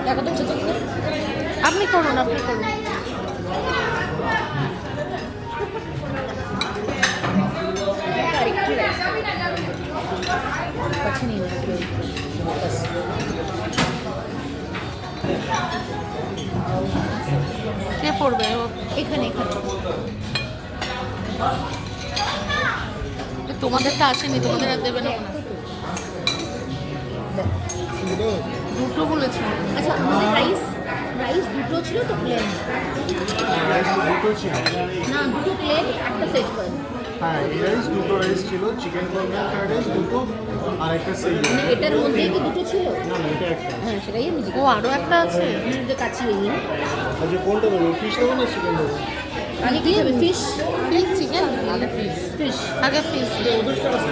দেখো তো ছোট কিনা। আপনি করুন, আপনি করুন। আর একটু কাছে নিয়ে নেবো ব্যাস। কে পড়বে? এখানে এখানে তোমাদেরটা আসেনি, তোমাদের আর দেবে না। দুটো বলেছে। আচ্ছা আমাদের রাইস রাইস দুটো ছিল তো প্লেন? না দুটো প্লেন একটা সেট ওয়ান। হ্যাঁ, এই রাইস দুটো রাইস ছিল, চিকেন কর্নার ফ্রাইড রাইস দুটো, আর একটা সেই মানে এটার মধ্যে কি দুটো ছিল? না না, এটা একটা। হ্যাঁ সেটাই আমি ও জিজ্ঞেস আরো একটা আছে। কাছিয়ে নিই। আচ্ছা কোনটা দেবো, ফিশ দেবো না চিকেন দেবো? আগে কি হবে? ফিশ ফিশ চিকেন আগে ফিশ ফিশ আগে ফিশ। ওদেরটা আছে।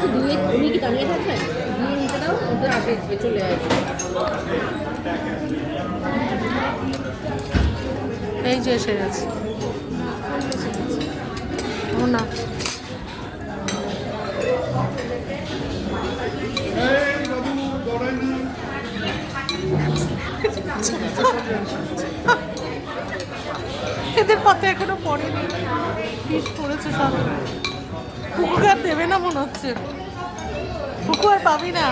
তো দুয়ে তুমি কি দাঁড়িয়ে থাকবেন? দিয়ে নিতে দাও, ওদের আসে চলে আসবে। এই যে এসে গেছে। ও না, এদের পাতে এখনো পড়েনি। ফিশ পড়েছে সব। কুকুর আর দেবে না মনে হচ্ছে। কুকুর আর পাবি না।